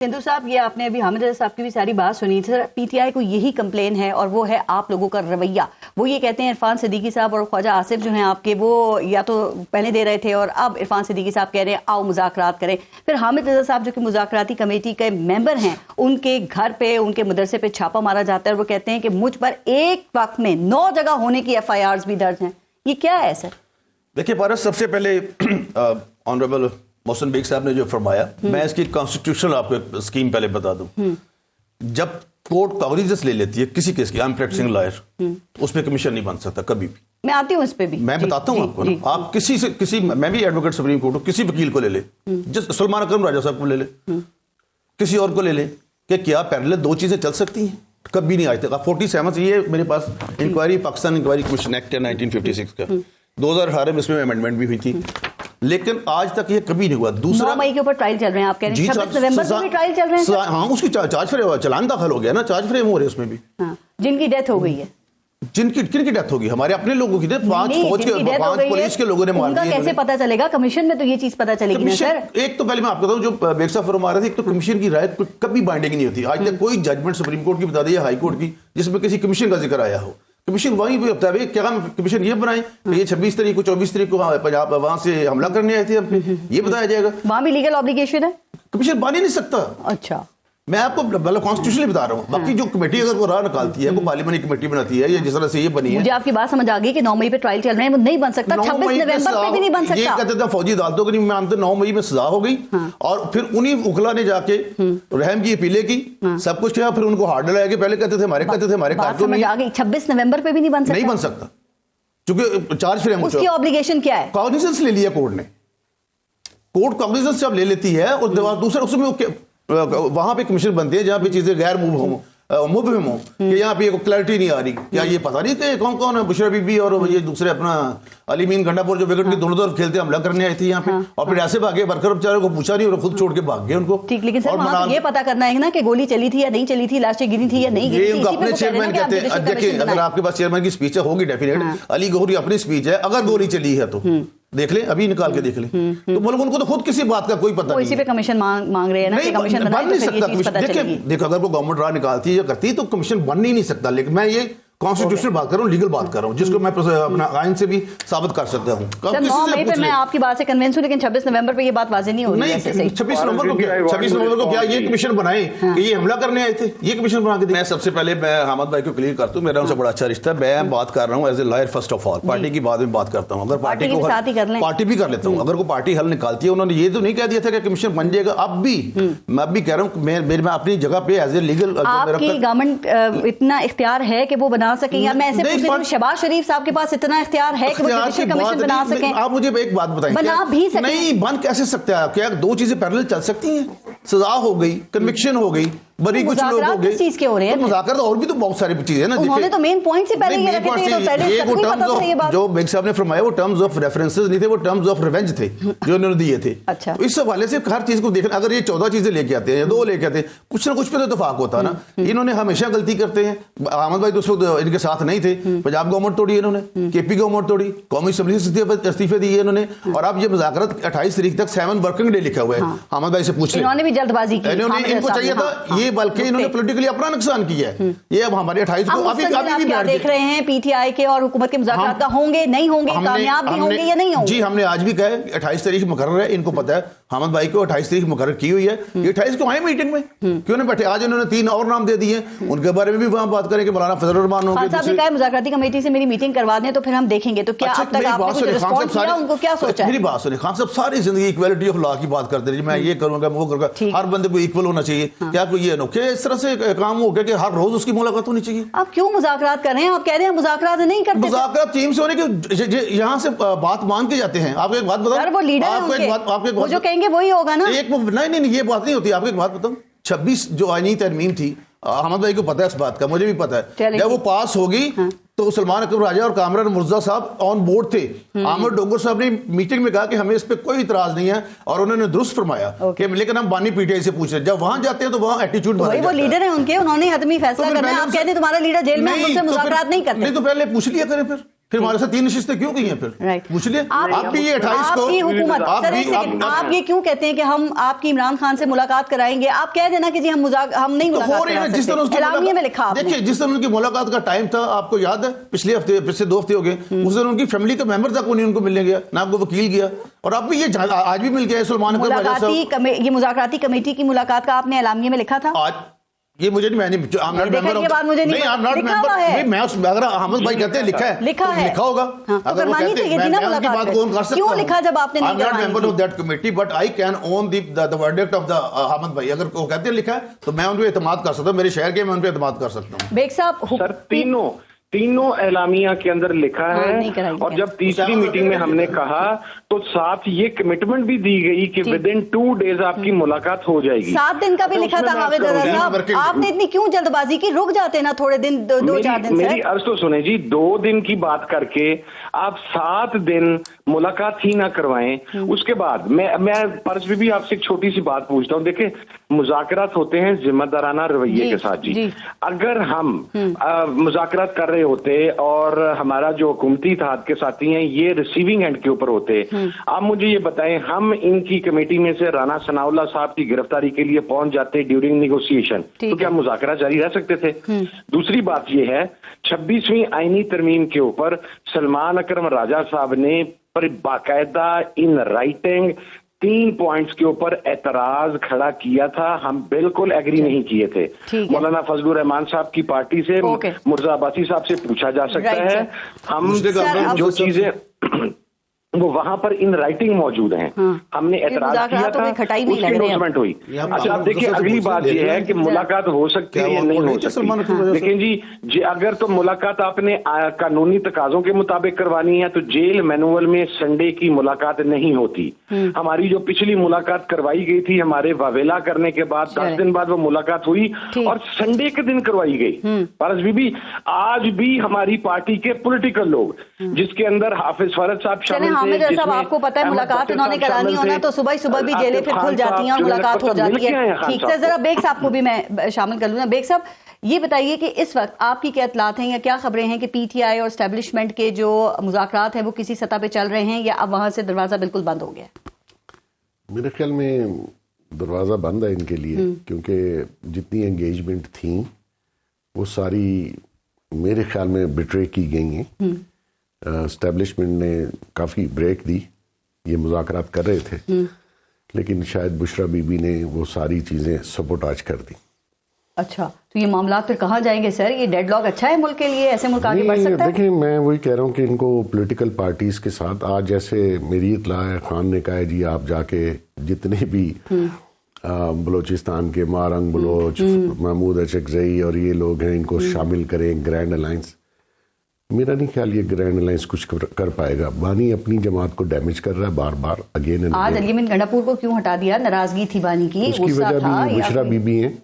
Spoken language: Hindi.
सिंधु साहब, ये आपने अभी हामिद रजा साहब की भी सारी बात सुनी थी। पीटीआई को यही कंप्लेन है और वो है आप लोगों का रवैया। वो ये कहते हैं इरफान सिद्दीकी साहब और ख्वाजा आसिफ जो हैं आपके, वो या तो पहले दे रहे थे और अब इरफान सिद्दीकी साहब कह रहे हैं आओ मुज़ाकरात करें। फिर हामिद रजा साहब जो कि मुज़ाकराती कमेटी के मेंबर हैं, उनके घर पे, उनके मदरसे पे छापा मारा जाता है और वो कहते हैं कि मुझ पर एक वक्त में 9 जगह होने की FIRs भी दर्ज हैं। ये क्या है सर? देखिए पारस, सबसे पहले ऑनरेबल मोहसिन बेग साहब ने जो फरमाया, मैं इसकी कॉन्स्टिट्यूशनल आपको स्कीम पहले बता दूं। जब कोर्ट कॉग्निजेंस ले लेती है किसी केस की, आई एम प्रैक्टिसिंग लॉयर, उस पर कमीशन नहीं बन सकता कभी भी। मैं आती हूँ इस पे भी, मैं बताता हूँ आपको ना। आप किसी मैं भी एडवोकेट सुप्रीम कोर्ट हूँ, किसी वकील को ले ले, जिस सलमान अकरम राजा साहब को ले ले, किसी और को ले ले, कि क्या पैरेलल 2 चीजें चल सकती हैं? कभी नहीं आज तक। 47 से ये मेरे पास inquiry, Pakistan inquiry commission act है 1956 का, 2018 में इसमें अमेंडमेंट भी हुई थी, लेकिन आज तक ये कभी नहीं हुआ। दूसरा 9 मई के ऊपर ट्रायल चल रहे हैं, आप कह रहे हैं 26 नवंबर को भी ट्रायल चल रहे हैं। हाँ, उसकी चार्ज फ्रेम, चलान दाखिल हो गया ना, चार्ज फ्रेम हो रहे हैं उसमें भी। हाँ, जिनकी डेथ हो गई है, किनकी डेथ होगी? हमारे अपने लोगों की डेथ, 5 फौज के, 5 पुलिस के लोगों ने मार दिया। कैसे पता चलेगा? कमीशन में तो ये चीज पता चलेगी ना सर। एक तो पहले मैं आपको बताऊं, जो बेग साहब फरमा रहे थे, एक तो कमीशन की राय कभी बाइंडिंग नहीं होती। आज तक कोई जजमेंट सुप्रीम कोर्ट की बता दी, हाई कोर्ट की, जिसमें किसी कमीशन का जिक्र आया हो। कमीशन वहीं पे होता है, क्या कमीशन ये बनाए कि ये 26 तारीख को 24 तारीख को पंजाब वहां से हमला करने आए थे हम पे, ये बताया जाएगा। वहां भी लीगल ऑब्लिगेशन है, कमीशन बन ही नहीं सकता। अच्छा, मैं आपको मतलब कॉन्स्टिट्यूशनली बता रहा हूँ। बाकी जो कमेटी अगर वो राह निकालती है, वो पार्लियामेंट की कमेटी बनाती है, या जिस तरह से ये बनी है। मुझे आपकी बात समझ आ गई कि 9 मई पे ट्रायल चल रहे हैं, वो नहीं बन सकता। 26 नवंबर पे भी नहीं बन सकता। ये कहते थे फौजी अदालतों को नहीं मानते, 9 मई में सजा हो गई। और फिर उन्हीं उकला ने जाके रहम की अपीलें की, सब कुछ किया, फिर उनको हार्ड लगाया कि पहले कहते थे हमारे कारकुन नहीं। 26 नवंबर पे भी नहीं बन सकता। नहीं बन सकता, क्योंकि चार्ज फ्रेम, उसकी ऑब्लिगेशन क्या है? कॉग्निजेंस ले लिया कोर्ट ने। कोर्ट कॉग्निजेंस जब ले लेती है, और दूसरा उसमें वहां पे कमीशन बनती है जहां पे चीजें गैर मुबहिम हो, कि यहाँ पे क्लैरिटी नहीं आ रही। क्या ये पता नहीं थे कौन कौन है? बुशरा बीबी और ये दूसरे अपना अली मीन गंडापुर जो विकेट के दोनों तरफ खेलते हमला करने आई थी यहाँ पे, और फिर ऐसे भागे, वर्कर बेचारों को पूछा नहीं और खुद छोड़ के भाग गए उनको। ठीक, लेकिन सर वहां तो ये पता करना है ना कि गोली चली थी या नहीं चली थी, लाशें गिरी थी या नहीं गिरी थी। अपने चेयरमैन कहते हैं, देखिए अगर आपके पास चेयरमैन की स्पीच होगी डेफिनेट, अली गौहरी अपनी स्पीच है, अगर गोली चली है तो देख लें, अभी निकाल के देख लें। तो मतलब उनको तो खुद किसी बात का कोई पता नहीं। इसी पे कमीशन मांग रहे हैं ना कि कमीशन बन नहीं सकता। देखो अगर वो गवर्नमेंट राह निकालती है या करती है तो कमीशन बन ही नहीं सकता। लेकिन मैं ये कॉन्स्टिट्यूशनल बात कर रहा हूँ, लीगल बात कर रहा हूँ, जिसको मैं अपना आइन से भी साबित कर सकता हूँ। 9 मई पे मैं आपकी बात से कन्विंस हूँ, लेकिन 26 नवंबर पे ये बात वाज़ेह नहीं हो रही है। 26 नवंबर को क्या ये कमीशन बनाए कि ये हमला करने आए थे? ये कमीशन बना के दिया। मैं सबसे पहले मैं हामिद भाई को क्लियर करता हूँ, मेरा उनसे बड़ा अच्छा रिश्ता है। मैं बात कर रहा हूँ as a lawyer first of all, party की बाद में बात करता हूँ। अगर पार्टी को पार्टी भी कर लेता हूँ, अगर कोई पार्टी हल निकालती है, उन्होंने ये तो नहीं कह दिया था कि कमीशन बन जाएगा। अब भी मैं भी कह रहा हूँ, मैं अपनी जगह पे एज ए लीगल, आपकी गवर्नमेंट इतना इख्तियार है कि वो बना सके, या मैं ऐसे शहबाज शरीफ साहब के पास इतना इख्तियार है कि वो जुडिशल कमीशन बना सकें? आप मुझे एक बात बताएं, बना भी सकें? नहीं, बन कैसे सकता है? क्या 2 चीजें पैरेलल चल सकती हैं? सजा हो गई, कन्विक्शन हो गई, बड़ी कुछ लोग हो गए, चीज के हो रहे हैं। मुज़ाकरात और भी तो बहुत सारी चीजें हैं ना। उन्होंने तो मेन पॉइंट से पहले ये रखे थे, ये तो पहले वो टर्म्स जो बेग साहब ने फरमाया, वो टर्म्स ऑफ रेफरेंसेस नहीं थे, वो टर्म्स ऑफ रिवेंज थे जो उन्होंने दिए थे। अच्छा, इस हवाले से हर चीज को देखना, अगर ये 14 चीजें लेके आते हैं या 2 लेके आते हैं, कुछ ना कुछ पे तो इत्तेफाक होता है ना। इन्होंने हमेशा गलती करते हैं। अहमद भाई तो उस वक्त इनके साथ नहीं थे, पंजाब गवर्नमेंट तोड़ी इन्होंने, केपी गवर्नमेंट तोड़ी, कौमी असेंबली से इस्तीफे दिए इन्होंने, और अब ये मुज़ाकरात 28 तारीख तक 7 वर्किंग डे लिखा हुआ है। अहमद भाई से पूछ लें, इन्होंने भी जल्दबाजी की, इनको चाहिए था ये, बल्कि इन्होंने पॉलिटिकली अपना नुकसान किया है। ये अब हमारे 28 को अभी भी देख रहे हैं, पीटीआई के और हुकूमत के मुज़ाकरात होंगे नहीं होंगे, कामयाब भी होंगे या नहीं होंगे? जी, हमने आज भी कहा 28 तारीख मुकर्रर है, इनको पता है। हामिद भाई को 28 तारीख मुकर्रर की हुई है। ये 28 को आए मीटिंग में, क्यों नहीं बैठे? आज इन्होंने 3 और नाम दे दिए, उनके बारे में भी वहां बात करें कि मौलाना फजल रहमान होंगे। खान साहब ने कहा मुज़ाकराती कमेटी से मेरी मीटिंग करवा दें तो फिर हम देखेंगे। तो क्या अब तक आपने कुछ रिस्पॉन्स किया? उनको क्या सोचा? मेरी बात सुनिए, खान साहब सारी जिंदगी इक्वालिटी ऑफ लॉ की बात करते रहे, मैं ये करूंगा, वो करूंगा, हर बंदे को इक्वल होना चाहिए। क्या कोई ये अनोखे इस तरह से काम हो गया कि हर रोज उसकी मुलाकात होनी चाहिए? आप क्यों मुज़ाकरात कर रहे हैं? आप कह रहे हैं मुज़ाकरात नहीं करते। मुज़ाकरात टीम से होने के यहाँ से बात मान के जाते हैं। आपको एक बात बताऊं, वो लीडर है, वो जो कहेंगे वही होगा ना। नहीं, ये बात नहीं होती। आपको एक बात बताऊं, 26 जो आईनी तरमीम थी, अहमद भाई को पता है इस बात का, मुझे भी पता है, जब वो पास होगी तो सलमान अकरम राजा और कामरान मुर्जा साहब ऑन बोर्ड थे। आमिर डोंगर साहब ने मीटिंग में कहा कि हमें इस पे कोई इतराज नहीं है, और उन्होंने दुरुस्त फरमाया कि लेकिन हम बानी पीटीआई से पूछ रहे हैं। जब वहां जाते हैं तो वहां एटीट्यूड वो लीडर है उनके, उन्होंने हतमी फैसला करना है। आप कहते हैं तुम्हारा लीडर जेल में, मुझसे मुज़ाकरात नहीं करते। नहीं तो पहले पूछ लिया करें फिर। फिर हमारे साथ 3 नशिस्तें क्यों की हैं फिर? राइट। पूछ लिए आप भी ये 28 को आपकी हुकूमत आप ये क्यों कहते हैं कि हम आपकी इमरान खान से मुलाकात कराएंगे? आप कह देना कि जी हम नहीं मुलाकात करा सकते। एलामिया में लिखा आपने। देखिए, जिस दिन उनकी मुलाकात का टाइम था, आपको याद है, पिछले 2 हफ्ते हो गए, उस दिन उनकी फैमिली का मेंबर तक नहीं उनको मिलने गया, ना आपको वकील गया, और अब भी ये आज भी मिल गया है सलमान अकबर राजा साहब। ये मुज़ाकराती कमेटी की मुलाकात का आपने एलामिया में लिखा था? आज ये मुझे नहीं, ये बात मुझे नहीं मैं अगर अहमद भाई कहते हैं लिखा होगा। अगर वो कहते हैं मैं उनकी बात को ओन कर सकता हूं। क्यों लिखा जब आपने नहीं करवाई? I am not member of that committee but I can own the verdict of the Ahmed भाई। अगर वो कहते हैं लिखा है तो मैं उन पे एतमाद कर सकता हूं, मेरे शहर के मैं उन पे एतमाद कर सकता हूं। बेग साहब, सर तीनों एलामिया के अंदर लिखा है, और जब तीसरी मीटिंग में हमने कहा तो साथ ये कमिटमेंट भी दी गई कि विद इन 2 डेज आपकी मुलाकात हो जाएगी। 7 दिन का भी लिखा था हामिद रजा साहब। आपने इतनी क्यों जल्दबाजी की? रुक जाते ना थोड़े दिन, 2-4 दिन। मेरी अर्ज तो सुने जी, 2 दिन की बात करके आप 7 दिन मुलाकात ही ना करवाएं। उसके बाद मैं परस भी आपसे एक छोटी सी बात पूछता हूँ। देखिए, मुज़ाकरात होते हैं जिम्मेदाराना रवैये के साथ जी। अगर हम मुज़ाकरात कर रहे होते और हमारा जो हुकूमती इत्तेहाद के साथी हैं ये रिसीविंग एंड के ऊपर होते, आप मुझे ये बताएं, हम इनकी कमेटी में से राना सनाउल्लाह साहब की गिरफ्तारी के लिए पहुंच जाते ड्यूरिंग निगोशिएशन, तो क्या मुज़ाकरा जारी रह सकते थे? दूसरी बात ये है, 26वीं आईनी तरमीम के ऊपर सलमान अकरम राजा साहब ने बाकायदा इन राइटिंग 3 पॉइंट्स के ऊपर एतराज खड़ा किया था। हम बिल्कुल एग्री नहीं किए थे। मौलाना फजलुर रहमान साहब की पार्टी से, मुर्जा अब्बासी साहब से पूछा जा सकता है। हम जो चीजें वो वहां पर इन राइटिंग मौजूद हैं, हमने एतराज किया था, उसकी एनडोर्समेंट हुई। अच्छा, आप देखिए, अगली बात यह है कि मुलाकात हो सकती है या नहीं हो सकती। लेकिन जी अगर तो मुलाकात आपने कानूनी तकाजों के मुताबिक करवानी है तो जेल मैनुअल में संडे की मुलाकात नहीं होती। हमारी जो पिछली मुलाकात करवाई गई थी, हमारे वावेला करने के बाद 10 दिन बाद वो मुलाकात हुई और संडे के दिन करवाई गई। पारस बीबी, आज भी हमारी पार्टी के पॉलिटिकल लोग, जिसके अंदर हाफिज फरद साहब शामिल, हामिद रजा साहब, आपको पता है मुलाकात उन्होंने करानी होना तो सुबह भी जेलें फिर खुल जाती हैं और मुलाकात हो जाती है। ठीक है, जरा बेग साहब को भी मैं शामिल कर लूँ। बेग साहब, ये बताइए कि इस वक्त आपकी क्या इत्तलात हैं या क्या खबरें हैं कि पीटीआई और एस्टेब्लिशमेंट के जो मुज़ाकरात हैं वो किसी सतह पे चल रहे हैं या अब वहां से दरवाजा बिल्कुल बंद हो गया? मेरे ख्याल में दरवाजा बंद है इनके लिए, क्योंकि जितनी एंगेजमेंट थी वो सारी मेरे ख्याल में बिट्रे की गई हैं। एस्टेब्लिशमेंट ने काफ़ी ब्रेक दी, ये मुज़ाकरात कर रहे थे, लेकिन शायद बुशरा बीबी ने वो सारी चीज़ें सबोटाज कर दी। अच्छा, तो ये मामला फिर कहाँ जाएंगे सर? ये डेडलॉक अच्छा है मुल्क के लिए? ऐसे मुल्क आगे बढ़ सकता है? देखिए, मैं वही कह रहा हूँ कि इनको पॉलिटिकल पार्टीज के साथ, आज जैसे मेरी इत्तला है, खान ने कहा है जी आप जाके जितने भी बलोचिस्तान के मारंग बलोच, महमूद अचकजई और ये लोग हैं, इनको शामिल करें ग्रैंड अलायंस। मेरा नहीं ख्याल ये ग्रैंड अलायंस कुछ कर पाएगा। बानी अपनी जमात को डैमेज कर रहा है बार बार, अगेन एंड आज अली मीन गंडापुर को क्यों हटा दिया? नाराजगी थी बानी की, उसकी वजह भी बुशरा बीबी है।